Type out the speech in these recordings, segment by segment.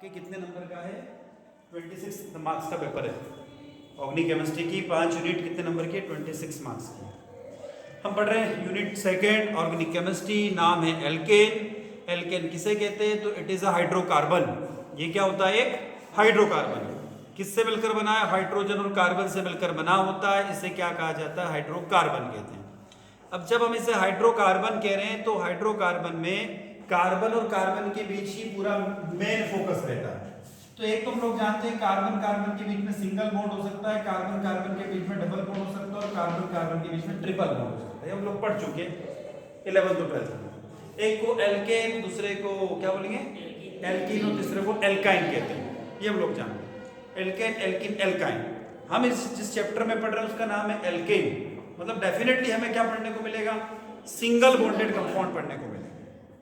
कि कितने नंबर का है? 26 मार्क्स का पेपर है। ऑर्गेनिक केमिस्ट्री की 5 यूनिट कितने नंबर की है? 26 मार्क्स की। हम पढ़ रहे हैं यूनिट सेकेंड ऑर्गेनिक केमिस्ट्री। नाम है एल्केन। एल्केन किसे कहते हैं? तो इट इज अ हाइड्रोकार्बन। ये क्या होता है? एक हाइड्रोकार्बन। किससे मिलकर बना है? हाइड्रोजन और कार्बन से मिलकर बना होता है। इसे क्या कहा जाता है? हाइड्रोकार्बन कहते हैं। अब जब हम इसे हाइड्रोकार्बन कह रहे हैं तो हाइड्रोकार्बन में कार्बन और कार्बन के बीच ही पूरा मेन फोकस रहता है। तो एक तो हम लोग जानते हैं कार्बन कार्बन के बीच में सिंगल बॉन्ड हो सकता है, कार्बन कार्बन के बीच में डबल बॉन्ड हो सकता है और कार्बन कार्बन के बीच में ट्रिपल बॉन्ड हो सकता है। हम लोग पढ़ चुके 11th और 12th में। एक को एल्केन, दूसरे को क्या बोलेंगे? एल्कीन, और तीसरे को एल्काइन कहते हैं। ये हम लोग जानते हैं, एल्केन, एल्कीन, एल्काइन। हम इस जिस चैप्टर में पढ़ रहे हैं उसका नाम है एल्केन। मतलब डेफिनेटली हमें क्या पढ़ने को मिलेगा? सिंगल बॉन्डेड कंपाउंड पढ़ने को मिलेगा।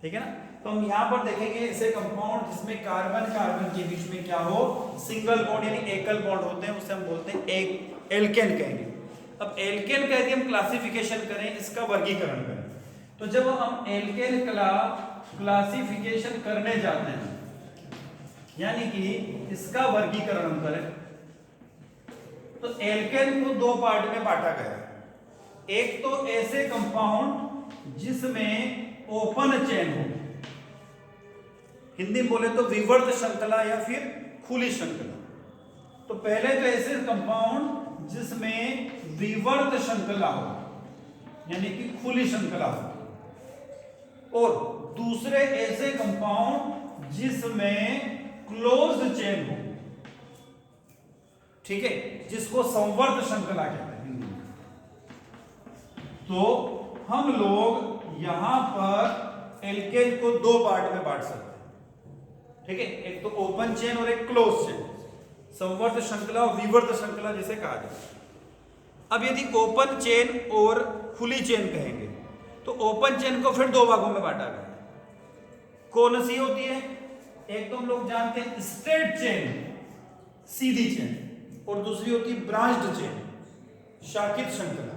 ठीक है ना? तो हम यहाँ पर देखेंगे ऐसे कंपाउंड जिसमें कार्बन कार्बन के बीच में क्या हो? सिंगल बॉन्ड यानी एकल बॉन्ड होते हैं, उसे हम बोलते हैं एक एल्केन कहेंगे। अब एल्केन का यदि हम क्लासिफिकेशन करें, इसका वर्गीकरण करें, तो जब हम एल्केन का क्लासिफिकेशन करने जाते हैं, यानी कि इसका वर्गीकरण हम करें, तो एल्केन को दो पार्ट में बांटा गया है। एक तो ऐसे कंपाउंड जिसमें ओपन चेन हो, हिंदी में बोले तो विवर्त श्रृंखला या फिर खुली श्रृंखला। तो पहले तो ऐसे कंपाउंड जिसमें विवर्त श्रृंखला हो, यानी कि खुली श्रृंखला हो, और दूसरे ऐसे कंपाउंड जिसमें क्लोज्ड चेन हो। ठीक है, जिसको संवर्त श्रृंखला कहते हैं। तो हम लोग यहां पर एल्केन को दो पार्ट में बांट सकते हैं। ठीक है, एक तो ओपन चेन और एक क्लोज चेन, संवर्त श्रृंखला और विवर्त श्रृंखला जिसे कहा जाता है। अब यदि ओपन चेन और खुली चेन कहेंगे तो ओपन चेन को फिर दो भागों में बांटा गया है। कौन सी होती है? एक तो हम लोग जानते हैं स्ट्रेट चेन, सीधी चेन, और दूसरी होती है ब्रांच्ड चेन, शाखित श्रृंखला।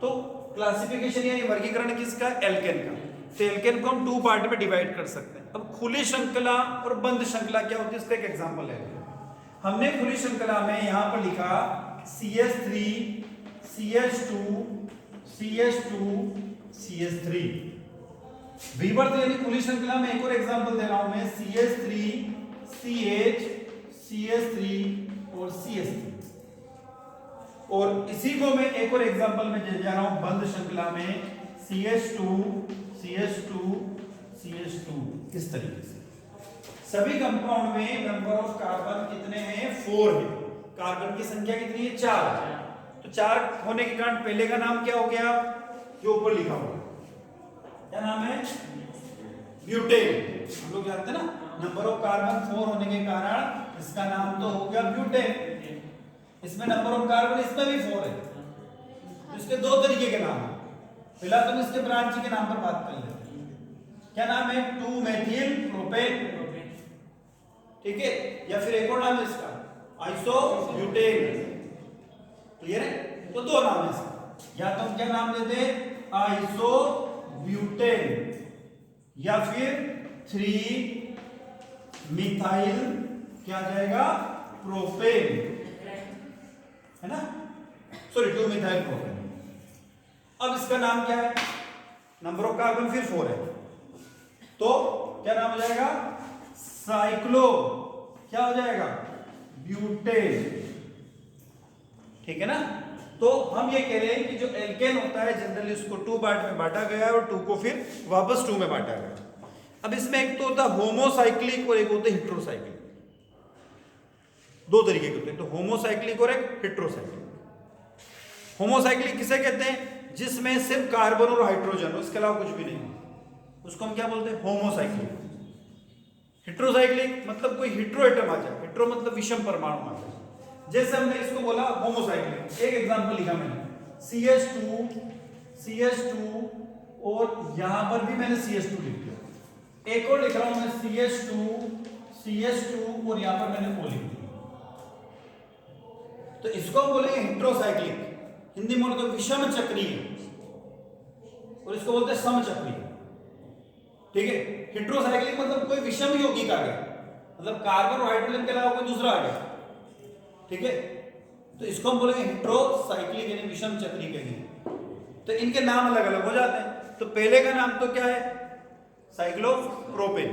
तो क्लासिफिकेशन यानी वर्गीकरण किसका? एल्केन का। तो एल्केन को हम टू पार्ट में डिवाइड कर सकते हैं। अब खुली श्रृंखला और बंद श्रृंखला क्या होती है, इसका एक एग्जांपल ले लेते हैं। हमने खुली श्रृंखला में यहां पर लिखा CH3 CH2 CH2 CH3। विवर्त यानी खुली श्रृंखला में एक और एग्जांपल दे रहा हूं मैं, CH3 CH CH3 और CH3। और इसी को मैं एक और एग्जांपल में दे जा रहा हूं बंद श्रृंखला में, CH2 CH2 CH2। इस तरीके से सभी कंपाउंड में नंबर ऑफ कार्बन कितने हैं? 4 है। कार्बन की संख्या कितनी है? 4 है। तो 4 होने के कारण पहले का नाम क्या हो गया? जो ऊपर लिखा हुआ क्या नाम है? ब्यूटेन। हम लोग जानते हैं ना, नंबर ऑफ कार्बन 4 होने के कारण इसका नाम तो हो गया ब्यूटेन। इसमें नंबर ऑफ कार्बन इसमें भी 4 है। इसके दो तरीके के नाम है। पहला तुम इसके ब्रांच के नाम पर बात कर लेते हैं। क्या नाम है? 2 मेथिल प्रोपेन। ठीक है, या फिर एक और नाम है इसका आइसोब्यूटेन। क्लियर है? तो दो नाम है इसका। या तो हम क्या नाम देते हैं? आइसोब्यूटेन, या फिर 3 मिथाइल क्या जाएगा? प्रोपेन, है ना? Sorry, 2 methyl propane. अब इसका नाम क्या है? नंबर ऑफ कार्बन फिर 4 है, तो क्या नाम हो जाएगा? साइक्लो क्या हो जाएगा? ब्यूटेन। ठीक है ना? तो हम ये कह रहे हैं कि जो एल्केन होता है जनरली उसको 2 पार्ट में बांटा गया है और 2 को फिर वापस 2 में बांटा गया। अब इसमें एक तो होता है होमोसाइक्लिक और एक होता है हेटेरोसाइक्लिक। दो तरीके के होते हैं, तो होमोसाइक्लिक और एक हेटेरोसाइक्लिक। होमोसाइक्लिक किसे कहते हैं? जिसमें सिर्फ कार्बन और हाइड्रोजन हो, इसके अलावा कुछ भी नहीं, उसको हम क्या बोलते हैं? होमोसाइक्लिक। हेटेरोसाइक्लिक मतलब कोई हेटेरो एटम आ जाए, हेटेरो मतलब विषम परमाणु आ जाए। जैसे हमने इसको बोला होमोसाइक्लिक, एक एग्जांपल लिखा मैंने CH2 CH2 और यहां पर भी मैंने CH2 लिख दिया। एक और लिख रहा हूं मैं CH2 CH2 और यहां पर मैंने O लिख दिया। तो इसको हम बोलेंगे हेटेरोसाइक्लिक, हिंदी में बोले तो विषम चक्रीय, और इसको बोलते हैं समचक्रीय। ठीक है, हेटेरोसाइक्लिक मतलब कोई विषम यौगिक आ गया, मतलब कार्बन और हाइड्रोजन के अलावा कोई दूसरा आ गया, ठीक है, तो इसको हम बोलेंगे हेटेरोसाइक्लिक यानी विषम चक्री कहेंगे। तो इनके नाम अलग अलग हो जाते हैं। तो पहले का नाम तो क्या है, साइक्लोप्रोपेन।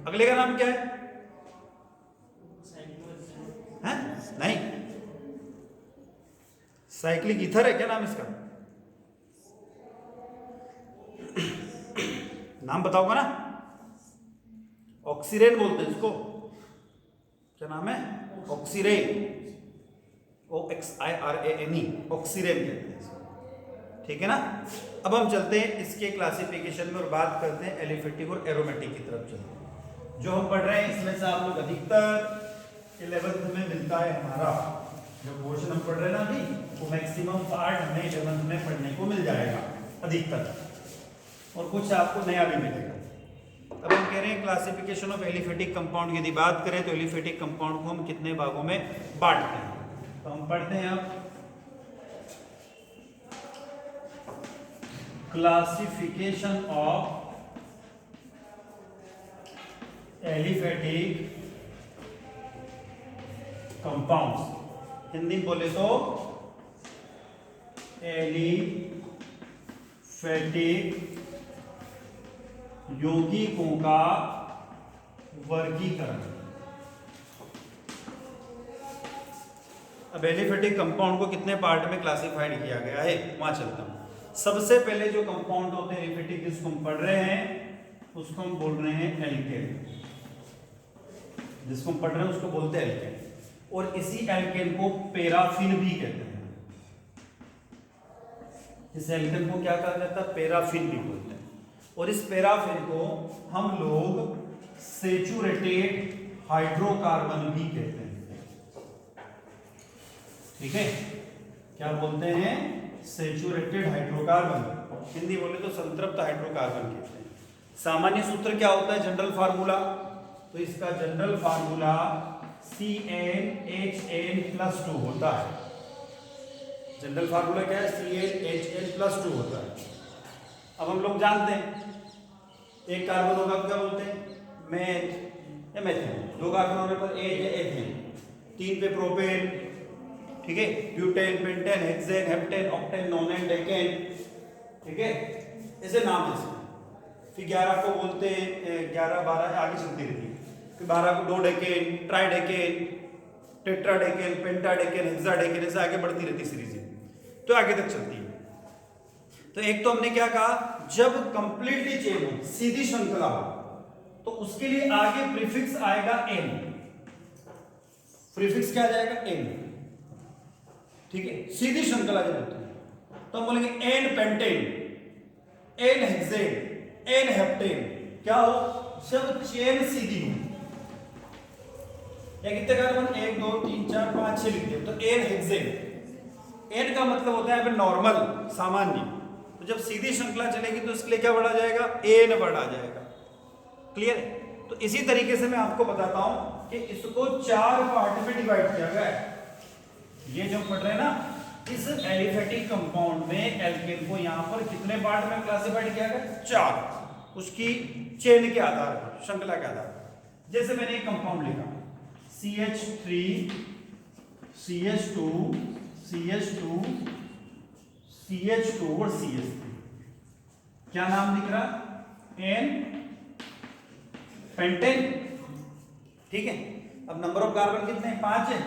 अगले का नाम क्या है, नहीं, साइक्लिक ईथर है क्या नाम इसका, नाम बताओगा ना, ऑक्सीरेन बोलते हैं इसको, क्या नाम है, ऑक्सीरेन, OXIRANE, ऑक्सीरेन कहते हैं इसको, ठीक है ना। अब हम चलते हैं इसके क्लासिफिकेशन में और बात करते हैं एलिफेटिक और एरोमेटिक की तरफ चलते हैं। जो हम पढ़ रहे हैं इसमें से आप लोग अधिकतर 11th में मिलता है, हमारा जो पोर्शन हम पढ़ रहे हैं ना अभी, वो मैक्सिमम पार्ट हमें 11th में पढ़ने को मिल जाएगा अधिकतर, और कुछ आपको नया भी मिलेगा। अब हम कह रहे हैं क्लासिफिकेशन ऑफ एलिफेटिक कंपाउंड, यदि बात करें तो एलिफेटिक कंपाउंड को हम कितने भागों में बांटते हैं, तो हम पढ़ते हैं अब classification of aliphatic compounds, Hindi में बोले तो एलिफेटिक यौगिकों का वर्गीकरण। अब एलिफेटिक कंपाउंड को कितने पार्ट में क्लासिफाइड किया गया है, वहां चलता हूं। सबसे पहले जो कंपाउंड होते हैं एलिफेटिक, जिसको हम पढ़ रहे हैं उसको हम बोल रहे हैं एल्केन, जिसको हम पढ़ रहे हैं उसको बोलते हैं एल्केन, और इसी एल्केन को पैराफिन भी कहते हैं। इस एल्केन को क्या कहा जाता है, पैराफिन भी बोलते हैं। और इस पैराफिन को हम लोग सैचुरेटेड हाइड्रोकार्बन भी कहते हैं, ठीक है, क्या बोलते हैं, सैचुरेटेड हाइड्रोकार्बन, हिंदी बोले तो संतृप्त हाइड्रोकार्बन कहते हैं। सामान्य सूत्र क्या होता है, जनरल फार्मूला, तो इसका जनरल फार्मूला CnHn+2 होता है। जनरल फार्मूला क्या है, CnHn+2 होता है। अब हम लोग जानते हैं एक कार्बन होगा क्या बोलते हैं, मेथ या मेथेन, दो कार्बन होने पर एक या एथेन, तीन पे प्रोपेन, ठीक है, butane, pentane, hexane, heptane, octane, नोनेन, decane, ठीक है, ऐसे नाम है। फिर 11 को बोलते हैं 11, 12 आगे चलती रहती है, फिर 12 को डोडेकेन, ट्राइडेकेन, टेट्राडेकेन, पेंटाडेकेन, हेक्साडेकेन, ऐसे आगे बढ़ती रहती सीरीज, तो आगे तक चलती है। तो एक तो हमने क्या कहा, जब कंप्लीटली चेन हो, सीधी श्रृंखला हो, तो उसके लिए आगे प्रीफिक्स आएगा n, प्रीफिक्स क्या आ जाएगा n, ठीक है, सीधी श्रृंखला जब होती है तो हम बोलेंगे n pentane, n hexane, n heptane, क्या हो, जब चेन सीधी हो, या कितने कार्बन, 1 2 3 4 5 6 लिखते हैं, तो n हेक्सेन, n का मतलब होता है नॉर्मल, सामान्य, तो जब सीधी श्रृंखला चलेगी तो इसके लिए क्या बढ़ा जाएगा, n बढ़ा जाएगा, क्लियर है। तो इसी तरीके से मैं आपको बताता हूं कि इसको 4 पार्ट में डिवाइड किया गया है। ये जो पढ़ रहे हैं ना, इस एलिफेटिक कंपाउंड में एल्केन को यहां पर कितने पार्ट में क्लासिफाइड किया गया, 4, उसकी चेन के आधार पर, श्रृंखला के आधार पर। जैसे मैंने एक कंपाउंड लिखा CH3 CH2 CH2 CH2 और CH3, क्या नाम दिख रहा, N पेंटेन, ठीक है। अब नंबर ऑफ कार्बन कितने हैं, 5 है।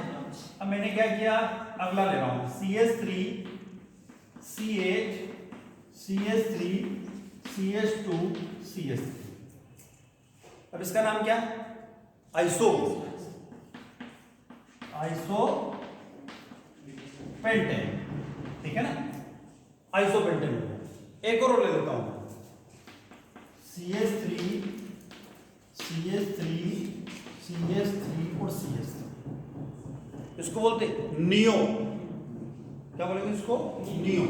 अब मैंने क्या किया, अगला ले रहा हूं CH3 CH CH3 CH2 CH3, अब इसका नाम क्या, आइसो पेंटेन, ठीक है ना, आइसो पेंटेन। एक और ले लेता हूं CH3 और CH3, इसको बोलते नियो, क्या बोलेंगे इसको, नियो,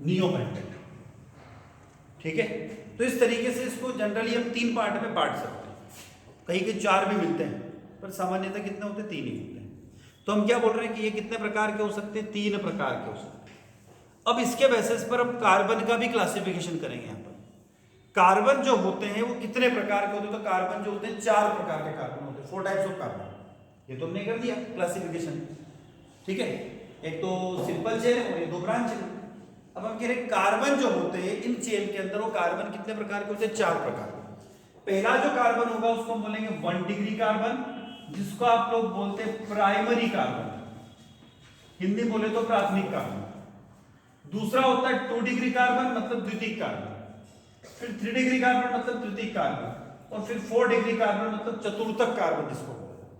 नियो पेंटेन, ठीक है। तो इस तरीके से इसको जनरली हम 3 पार्ट में बांट सकते हैं, कहीं के 4 भी मिलते हैं, पर सामान्यतः कितने होते हैं, 3 ही होते हैं। तो हम क्या बोल रहे हैं कि ये कितने प्रकार के हो सकते हैं, 3 प्रकार के हो सकते हैं। अब इसके बेसिस पर हम कार्बन का भी क्लासिफिकेशन करेंगे यहाँ पर। कार्बन जो होते हैं वो कितने प्रकार के होते हैं, तो कार्बन जो होते हैं 4 प्रकार के कार्बन होते हैं, 4 टाइप्स ऑफ कार्बन। ये तो हमने कर दिया क्लासिफिकेशन, ठीक है। एक तो सिंपल चेन है और ये 2 ब्रांच है। अब हम कह रहे हैं कार्बन जो होते हैं इन चेन के अंदर वो कार्बन कितने प्रकार के होते हैं, 4 प्रकार के। पहला जो कार्बन होगा उसको हम बोलेंगे 1 डिग्री कार्बन, जिसको आप लोग बोलते हैं प्राइमरी कार्बन, हिंदी बोले तो प्राथमिक कार्बन। दूसरा होता है 2 डिग्री कार्बन मतलब द्वितीयक कार्बन, फिर 3 डिग्री कार्बन मतलब तृतीयक कार्बन, और फिर 4 डिग्री कार्बन मतलब चतुर्थक कार्बन जिसको बोलते हैं,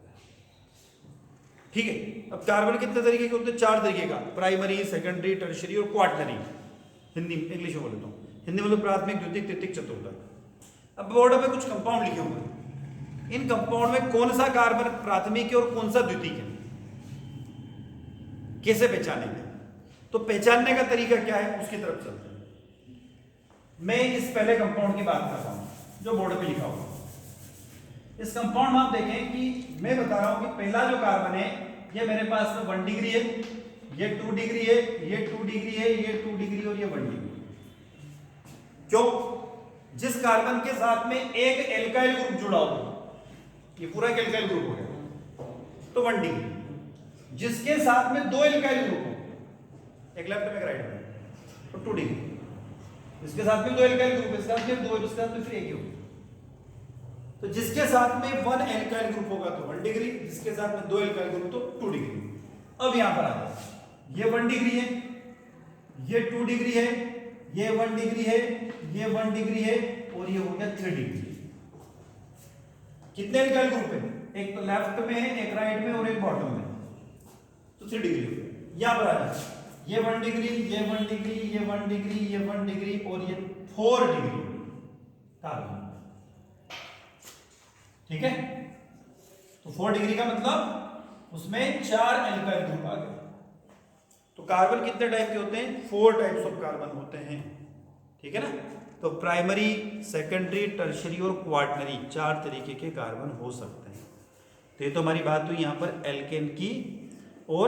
ठीक है। अब कार्बन कितने तरीके के होते हैं, 4 तरीके का, प्राइमरी, सेकेंडरी, टर्शियरी और क्वाटरनरी। हिंदी इंग्लिश में बोले तो हिंदी मतलब प्राथमिक, द्वितीयक, तृतीयक, चतुर्थक। अब बोर्ड में कुछ कंपाउंड लिखे हुए हैं, इन कंपाउंड में कौन सा कार्बन प्राथमिक है और कौन सा द्वितीयक है, कैसे पहचानेंगे? तो पहचानने का तरीका क्या है उसकी तरफ चलते हैं। मैं इस पहले कंपाउंड की बात कर रहा हूं जो बोर्ड पे लिखा हुआ। इस कंपाउंड में आप देखें कि मैं बता रहा हूं कि पहला जो कार्बन है ये मेरे पास में 1 डिग्री है, ये 2 डिग्री है, ये 2 डिग्री है, ये 2 डिग्री और ये 1 डिग्री। क्यों? जिस कार्बन के साथ में एक एल्काइल ग्रुप जुड़ा हुआ, ये पूरा एक एल्काइल ग्रुप हो गया तो 1 डिग्री। जिसके साथ में 2 एल्काइल ग्रुप हो, एक लेफ्ट में एक राइट में, तो 2 डिग्री। इसके साथ में 2 एल्काइल ग्रुप, इसके साथ में 2, इसके साथ में फिर एक ही होगा। तो जिसके साथ में 1 एल्काइल ग्रुप होगा तो 1 डिग्री, जिसके साथ में 2 एल्काइल ग्रुप तो 2 डिग्री। अब यहां पर आ जाए, ये 1 डिग्री है, ये 2 डिग्री है, ये 1 डिग्री है, ये 1 डिग्री है, और ये हो गया 3 डिग्री। कितने एल्काइल ग्रुप है? एक तो लेफ्ट में है, एक राइट में और एक बॉटम में, तो 3 डिग्री हो गया। यहां पर आ जाए, ये 1 डिग्री, ये 1 डिग्री, ये 1 डिग्री, ये 1 डिग्री और ये 4 डिग्री कार्बन, ठीक है। तो 4 डिग्री का मतलब उसमें 4 एल्काइल ग्रुप आ गए। तो कार्बन कितने टाइप के होते हैं? 4 टाइप्स ऑफ कार्बन होते हैं, ठीक है ना। तो प्राइमरी, सेकेंडरी, टर्शियरी और क्वाटरनरी 4 तरीके के कार्बन हो सकते हैं। तो ये तो हमारी बात हुई यहाँ पर एल्केन की, और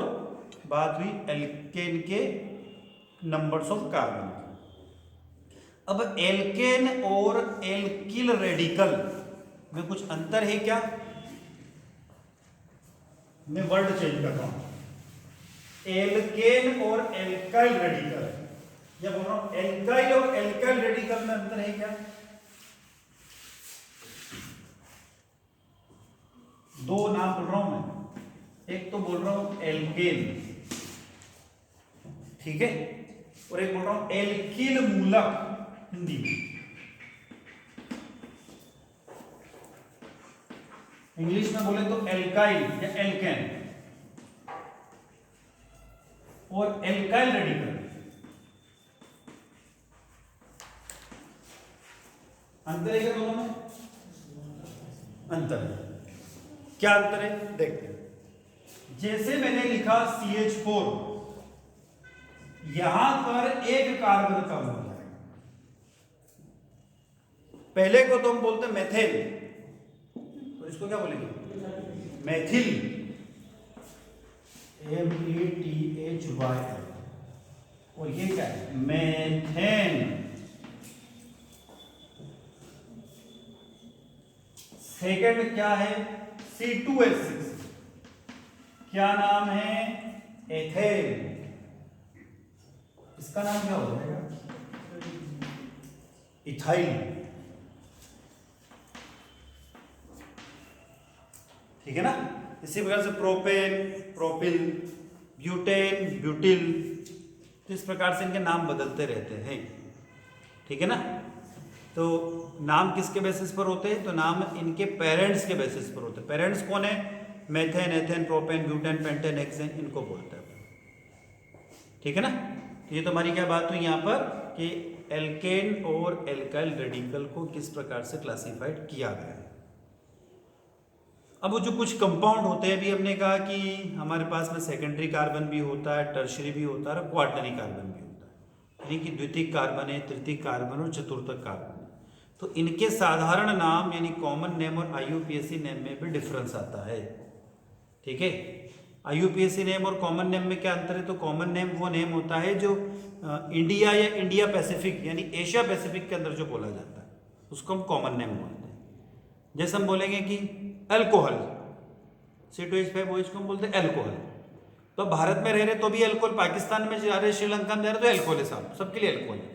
बात हुई एल्केन के नंबर्स ऑफ कार्बन। अब एल्केन और एल्किल रेडिकल में कुछ अंतर है क्या? मैं वर्ड चेंज करता हूं, एल्केन और एल्काइल रेडिकल, या बोल रहा हूं एल्काइल और एल्काइल रेडिकल में अंतर है क्या? 2 नाम बोल रहा हूं मैं, एक तो बोल रहा हूं एल्केन, ठीक है, और एक बोल रहा हूं एल्किल मूलक हिंदी में। इंग्लिश में बोले तो एल्काइल या एल्केन, और एल्काइल रेडिकल। अंतर है क्या दोनों में? अंतर है। क्या अंतर है देखते हैं। जैसे मैंने लिखा CH4, यहां पर एक कार्बन कम हो जाएगा। पहले को तो हम बोलते हैं मेथेन, तो इसको क्या बोलेंगे? मेथिल, METHYL, और ये क्या है? मेथेन। सेकंड क्या है? C2H6, क्या नाम है? एथेन। इसका नाम क्या हो जाएगा? इथाइल, ठीक है ना। इसी प्रकार से प्रोपेन, प्रोपिल, ब्यूटेन, ब्यूटिल, तो इस प्रकार से इनके नाम बदलते रहते हैं, ठीक है ना। तो नाम किसके बेसिस पर होते हैं? तो नाम इनके पेरेंट्स के बेसिस पर होते हैं। पेरेंट्स कौन है? Methane, ethane, propane, butane, pentane, hexane, इनको बोलते हैं, ठीक है ना। तो ये तो हमारी क्या बात हुई यहाँ पर कि एल्केन और एल्काइल रेडिकल को किस प्रकार से क्लासिफाइड किया गया है। अब वो जो कुछ कंपाउंड होते हैं, अभी हमने कहा कि हमारे पास में सेकेंडरी कार्बन भी होता है, टर्शियरी भी होता है और क्वाटरनरी कार्बन भी होता है, यानी कि द्वितीयक कार्बन है, तृतीयक कार्बन और चतुर्थक कार्बन है। तो इनके साधारण नाम यानी कॉमन नेम और IUPAC नेम में भी डिफरेंस आता है, ठीक है। IUPAC नेम और कॉमन नेम में क्या अंतर है? तो कॉमन नेम वो नेम होता है जो इंडिया या इंडिया पैसिफिक यानी एशिया पैसिफिक के अंदर जो बोला जाता है, उसको हम कॉमन नेम बोलते हैं। जैसे हम बोलेंगे कि अल्कोहल, C2H5OH को हम बोलते हैं अल्कोहल। तो भारत में रह रहे तो भी अल्कोहल, पाकिस्तान में जा रहे, श्रीलंका में जा रहे तो अल्कोहल है साहब, सबके लिए अल्कोहल है,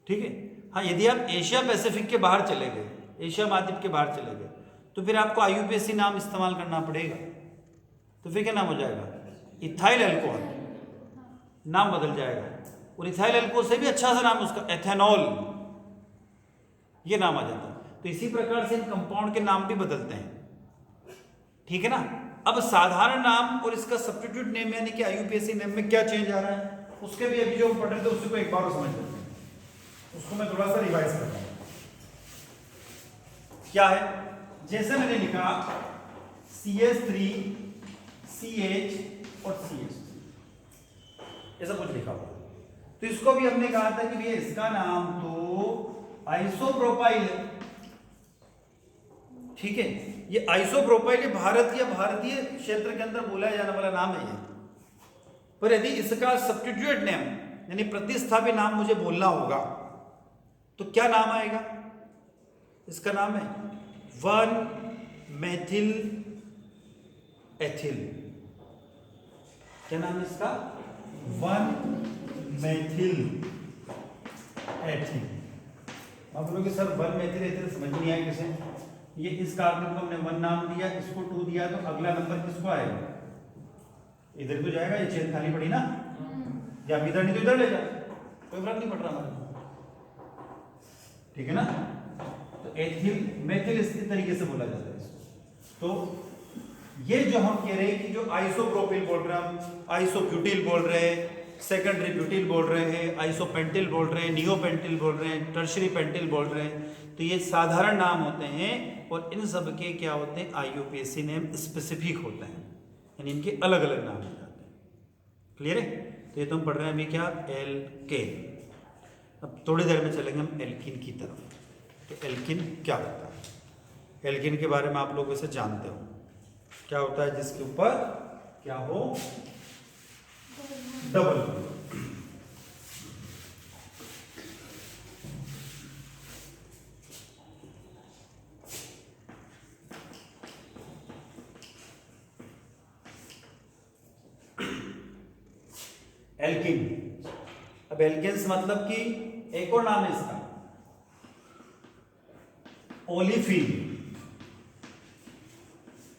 ठीक है। हाँ, यदि आप एशिया पैसिफिक के बाहर चले गए, एशिया महाद्वीप के बाहर चले गए, तो फिर आपको IUPAC नाम इस्तेमाल करना पड़ेगा। तो फिर क्या नाम हो जाएगा, इथाइल अल्कोहल, नाम बदल जाएगा। और इथाइल अल्कोहल से भी अच्छा सा नाम उसका एथेनॉल, ये नाम आ जाता है। तो इसी प्रकार से इन कंपाउंड के नाम भी बदलते हैं, ठीक है ना। अब साधारण नाम और इसका सब्स्टिट्यूट नेम यानी कि IUPAC नेम में क्या चेंज आ रहा है, उसके भी अभी जो हम पढ़ रहे थे उसी को एक बार और समझ लेते हैं। उसको मैं थोड़ा सा रिवाइज करता हूं। क्या है, जैसे मैंने लिखा CH3 CH और CH, ऐसा कुछ लिखा हुआ, तो इसको भी हमने कहा था कि भैया इसका नाम तो आइसोप्रोपाइल है, ठीक है। ये आइसोप्रोपाइल भारत या भारतीय क्षेत्र के अंदर बोला जाने वाला नाम है ये। पर यदि इसका सब्स्टिट्यूट नेम यानी प्रतिस्थापी नाम मुझे बोलना होगा तो क्या नाम आएगा, इसका नाम है 1-मेथिल एथिल। क्या नाम है इसका, 1-मेथिल एथिल। आप बोलोगे सर 1-मेथिल एथिल समझ नहीं आया किसे, ये इस कार्बन को हमने 1 नाम दिया, इसको 2 दिया, तो अगला नंबर किसको आएगा, इधर को जाएगा, ये चेन खाली पड़ी ना, या इधर नहीं तो इधर ले जा, कोई फर्क नहीं पड़ रहा हमारे, ठीक है ना। तो एथिल मेथिल इस तरीके से बोला जाता है इसको। तो ये जो हम कह रहे हैं कि जो आइसोप्रोपिल बोल रहे हैं, हम आइसोब्यूटिल बोल रहे हैं, सेकेंडरी ब्यूटिल बोल रहे हैं, आइसोपेंटिल बोल रहे हैं, नियोपेंटिल बोल रहे हैं, टर्शरी पेंटिल बोल रहे हैं, तो ये साधारण नाम होते हैं। और इन सब के क्या होते हैं, IUPAC नेम स्पेसिफिक होते हैं, यानी इनके अलग अलग नाम हो जाते हैं। क्लियर है। तो ये तो हम पढ़ रहे हैं अभी क्या, एल्केन। अब थोड़ी देर में चलेंगे हम एल्किन की तरफ। तो एल्किन क्या होता है, एल्किन के बारे में आप लोग वैसे जानते हो, क्या होता है जिसके ऊपर क्या हो, डबल। एल्किन, अब एल्केन्स मतलब कि एक और नाम है इसका ओलिफिन।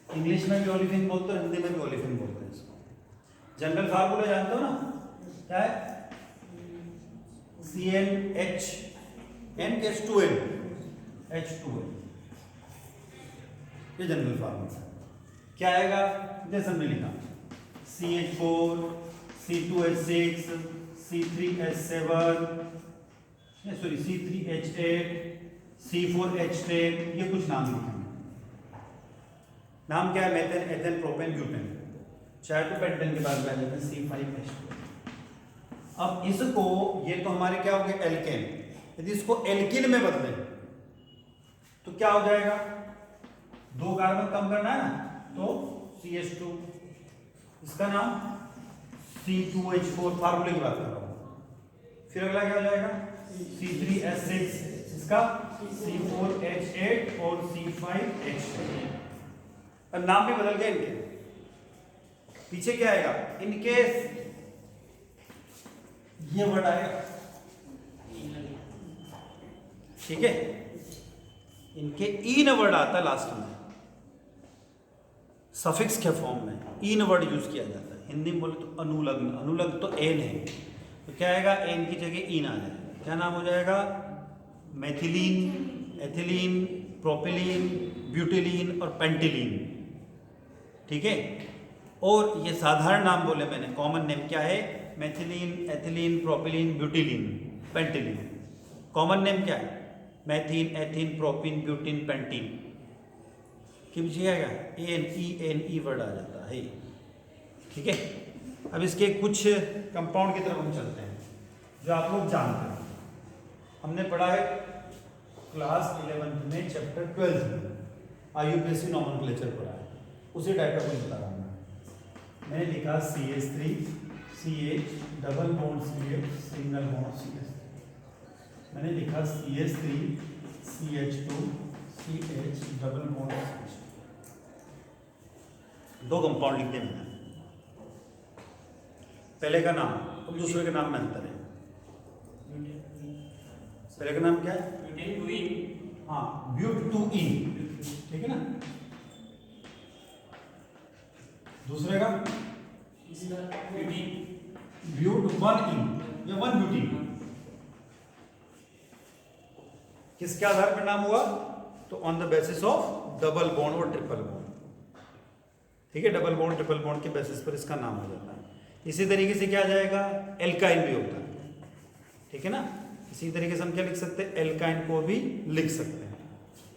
इंग्लिश में भी ओलिफिन बोलते हैं, हिंदी में भी ओलिफिन बोलते हैं इसको। जनरल फार्मूला जानते हो ना, क्या है, CnH H2n H2n, ये जनरल फार्मूला क्या आएगा, जैसे हमने लिखा CH4 C2H6 C3H7 sorry C3H8 C4H10, ये कुछ नाम लिखे। नाम क्या है, मेथेन एथेन प्रोपेन ब्यूटेन, चाहे तो पेंटेन के बाद में लेते हैं C5H2। अब इसको, ये तो हमारे क्या हो गए एल्केन, यदि इसको एल्किन में बदले तो क्या हो जाएगा, 2 कार्बन कम करना है ना, तो CH2, इसका नाम C2H4, फार्मूले की बात कर रहा हूं। फिर अगला क्या हो जाएगा, C3H6, इसका C4H8 और C5H10। अब नाम भी बदल गए इनके, पीछे क्या आएगा, इनकेस ये वर्ड आएगा, ठीक है, इनके इन वर्ड आता है लास्ट में, सफिक्स के फॉर्म में इन वर्ड यूज किया जाता है। हिंदी में बोले तो अनुलग्न, अनुलग्न तो एन है, तो क्या आएगा, एन की जगह इन आ जाएगा। क्या नाम हो जाएगा, मेथिलीन, एथिलीन, प्रोपिलीन, ब्यूटिलीन और पेंटिलीन, ठीक है। और ये साधारण नाम बोले मैंने, कॉमन नेम क्या है, methylene, ethylene, propylene, butylene, pentylene. Common name क्या है, methene, ethene, propene, butene, pentene. कि बुझिएगा, एन ई वर्ड आ जाता है, ठीक है। अब इसके कुछ कंपाउंड की तरफ हम चलते हैं जो आप लोग जानते हैं। हमने पढ़ा है क्लास 11th में चैप्टर 12 में IUPAC नॉमेनक्लेचर पढ़ा है, उसी टाइप का कुछ बता रहा हूँ मैंने लिखा CH3 CH double bond CH single bond CH, मैंने लिखा CH3 CH2 CH double bond CH2। दो कंपाउंड लिख दिए मैंने, पहले का नाम और दूसरे के नाम में अंतर है। पहले का नाम क्या है? हाँ, ब्यूट-2-ईन, ठीक है ना। दूसरे का ब्यूट-1-ईन या 1-ब्यूटीन। किसके आधार पर नाम हुआ? तो on the basis of double bond और ट्रिपल बॉन्ड, ठीक है। डबल बॉन्ड ट्रिपल बॉन्ड के बेसिस पर इसका नाम हो जाता है। इसी तरीके से क्या आ जाएगा? एल्काइन भी होता है, ठीक है ना। इसी तरीके से हम क्या लिख सकते हैं? एल्काइन को भी लिख सकते हैं।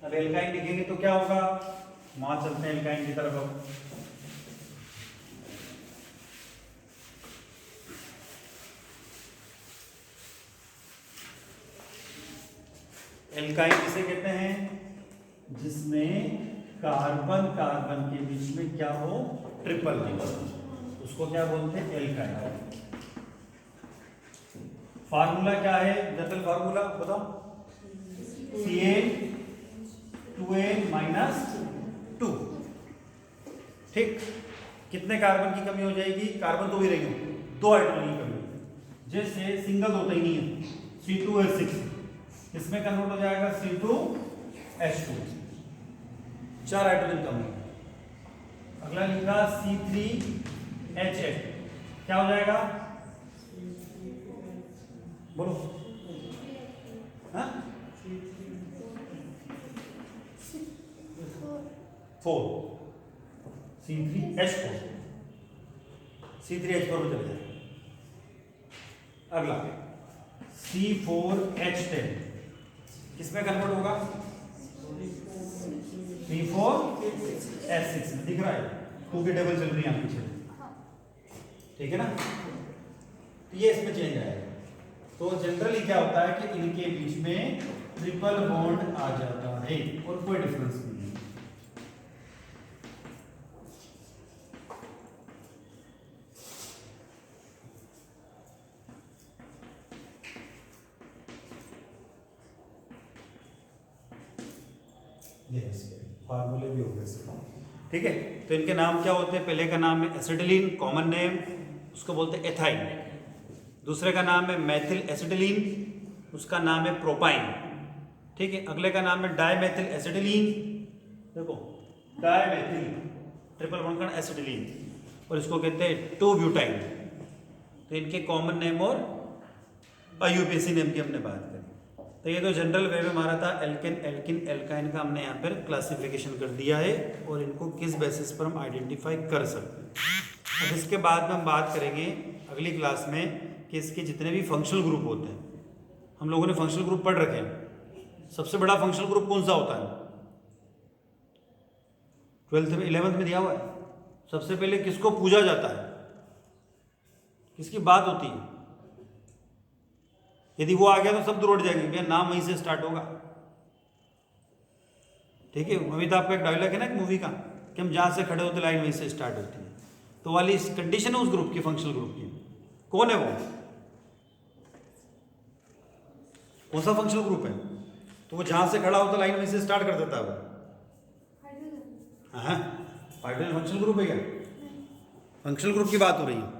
अब एल्काइन लिखेंगे तो क्या होगा? वहां चलते हैं एल्काइन की तरफ। अब एल्काइन किसे कहते हैं? जिसमें कार्बन कार्बन के बीच में क्या हो? ट्रिपल बॉन्ड, उसको क्या बोलते हैं? एल्काइन। फार्मूला क्या है? जनरल फार्मूला बताओ। Cl2n-2, ठीक। कितने कार्बन की कमी हो जाएगी? कार्बन तो भी रही हो, 2 हाइड्रोजन की कमी। जैसे सिंगल होता ही नहीं है, C2H6, इसमें कन्वर्ट हो जाएगा C2H2, 4 हाइड्रोजन कम है। अगला लिखा C3H8, क्या हो जाएगा? बोलो। हाँ? 4, C3H4, C3H4 में चले जाए। अगला C4H10, किसमें कन्वर्ट होगा? C4H6 में। दिख रहा है 2 की टेबल चल रही है पीछे, ठीक है ना। तो ये इसमें चेंज आएगा। तो जनरली क्या होता है कि इनके बीच में ट्रिपल बॉन्ड आ जाता है और कोई डिफरेंस नहीं है। फार्मूले भी हो गए, ठीक है। तो इनके नाम क्या होते हैं? पहले का नाम है एसिटिलीन, कॉमन नेम, उसको बोलते हैं एथाइन। दूसरे का नाम है मेथिल एसिटिलीन, उसका नाम है प्रोपाइन, ठीक है। अगले का नाम है डाइमेथिल एसिटिलीन, देखो डाइमेथिल ट्रिपल बॉन्ड का एसिटिलीन, और इसको कहते हैं 2-ब्यूटाइन। तो इनके कॉमन नेम और IUPAC नेम की हमने बात करी। तो ये तो जनरल वे में हमारा था एल्केन, एल्किन, एल्काइन का हमने यहाँ पर क्लासिफिकेशन कर दिया है और इनको किस बेसिस पर हम आइडेंटिफाई कर सकते हैं। अब इसके बाद में हम बात करेंगे अगली क्लास में कि इसके जितने भी फंक्शनल ग्रुप होते हैं। हम लोगों ने फंक्शनल ग्रुप पढ़ रखे हैं। सबसे बड़ा फंक्शनल ग्रुप कौन सा होता है? 12th में 11th में दिया हुआ है। सबसे पहले किसको पूजा जाता है? किसकी बात होती है? यदि वो आ गया तो सब दौड़ जाएंगे, भैया नाम वहीं से स्टार्ट होगा, ठीक है। अमिताभ का एक डायलॉग है ना एक मूवी का कि हम जहां से खड़े होते लाइन वहीं से स्टार्ट होती है। तो वाली कंडीशन है उस ग्रुप की, फंक्शनल ग्रुप की। कौन है वो? कौन सा फंक्शनल ग्रुप है? तो वो जहां से खड़ा होता लाइन वहीं से स्टार्ट कर देता है वो। हाँ, हाइड्रोजन फंक्शनल ग्रुप है क्या? फंक्शनल ग्रुप की बात हो रही है।